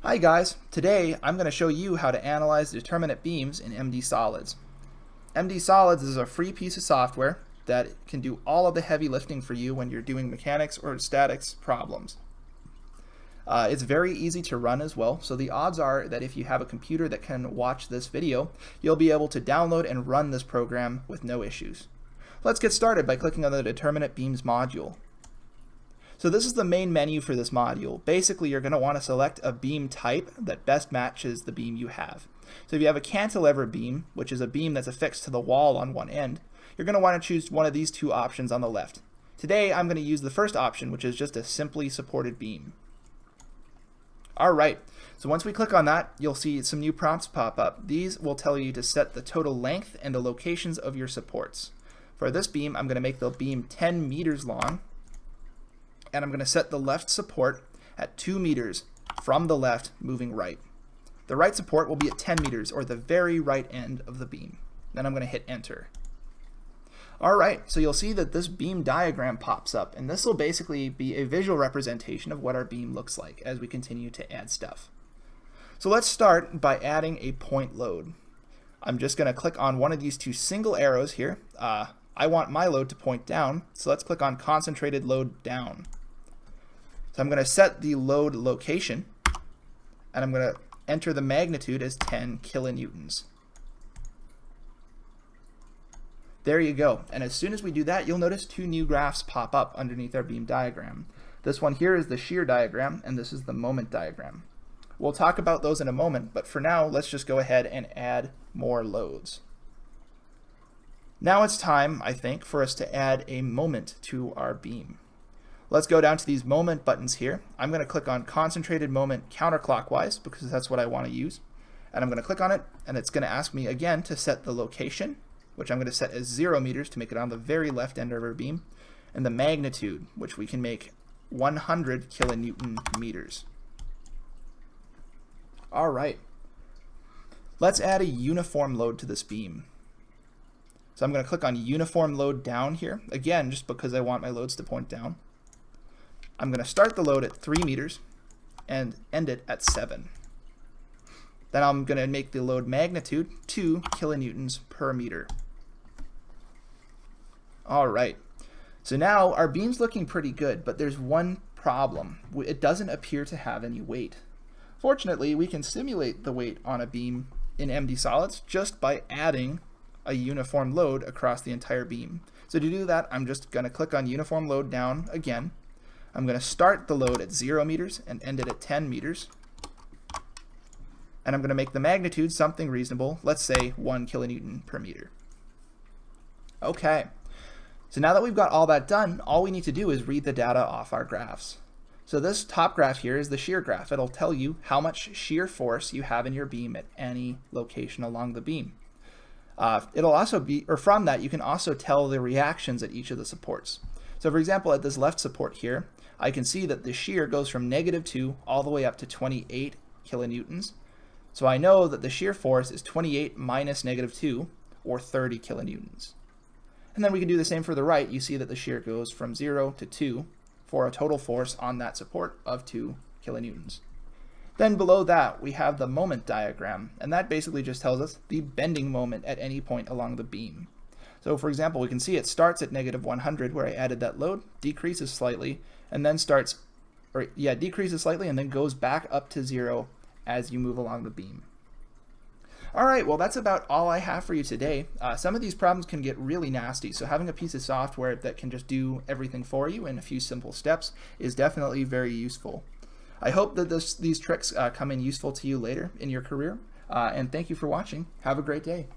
Hi guys, today I'm going to show you how to analyze determinate beams in MDsolids. MDsolids is a free piece of software that can do all of the heavy lifting for you when you're doing mechanics or statics problems. It's very easy to run as well, so the odds are that if you have a computer that can watch this video, you'll be able to download and run this program with no issues. Let's get started by clicking on the Determinate Beams module. So this is the main menu for this module. Basically, you're going to want to select a beam type that best matches the beam you have. So if you have a cantilever beam, which is a beam that's affixed to the wall on one end, you're going to want to choose one of these two options on the left. Today, I'm going to use the first option, which is just a simply supported beam. Alright, so once we click on that, you'll see some new prompts pop up. These will tell you to set the total length and the locations of your supports. For this beam, I'm going to make the beam 10 meters long, and I'm going to set the left support at 2 meters from the left moving right. The right support will be at 10 meters, or the very right end of the beam. Then I'm going to hit enter. Alright, so you'll see that this beam diagram pops up, and this will basically be a visual representation of what our beam looks like as we continue to add stuff. So let's start by adding a point load. I'm just going to click on one of these two single arrows here. I want my load to point down, so let's click on concentrated load down. So I'm going to set the load location, and I'm going to enter the magnitude as 10 kilonewtons. There you go. And as soon as we do that, you'll notice two new graphs pop up underneath our beam diagram. This one here is the shear diagram, and this is the moment diagram. We'll talk about those in a moment, but for now, let's just go ahead and add more loads. Now it's time, I think, for us to add a moment to our beam. Let's go down to these moment buttons here. I'm going to click on concentrated moment counterclockwise because that's what I want to use. And I'm going to click on it, and it's going to ask me again to set the location, which I'm going to set as 0 meters to make it on the very left end of our beam, and the magnitude, which we can make 100 kilonewton meters. All right. Let's add a uniform load to this beam. So I'm going to click on uniform load down here, again, just because I want my loads to point down. I'm going to start the load at 3 meters and end it at 7. Then I'm going to make the load magnitude 2 kilonewtons per meter. All right, so now our beam's looking pretty good, but there's one problem. It doesn't appear to have any weight. Fortunately, we can simulate the weight on a beam in MDsolids just by adding a uniform load across the entire beam. So to do that, I'm just going to click on uniform load down again. I'm going to start the load at 0 meters and end it at 10 meters. And I'm going to make the magnitude something reasonable, let's say 1 kilonewton per meter. Okay, so now that we've got all that done, all we need to do is read the data off our graphs. So this top graph here is the shear graph. It'll tell you how much shear force you have in your beam at any location along the beam. It'll also be, or from that, you can also tell the reactions at each of the supports. So for example, at this left support here, I can see that the shear goes from -2 all the way up to 28 kilonewtons. So I know that the shear force is 28 minus -2, or 30 kilonewtons. And then we can do the same for the right. You see that the shear goes from 0 to 2 for a total force on that support of 2 kilonewtons. Then below that, we have the moment diagram, and that basically just tells us the bending moment at any point along the beam. So for example, we can see it starts at -100 where I added that load, decreases slightly, and then decreases slightly and then goes back up to 0 as you move along the beam. Alright, well that's about all I have for you today. Some of these problems can get really nasty, so having a piece of software that can just do everything for you in a few simple steps is definitely very useful. I hope that these tricks come in useful to you later in your career, and thank you for watching. Have a great day.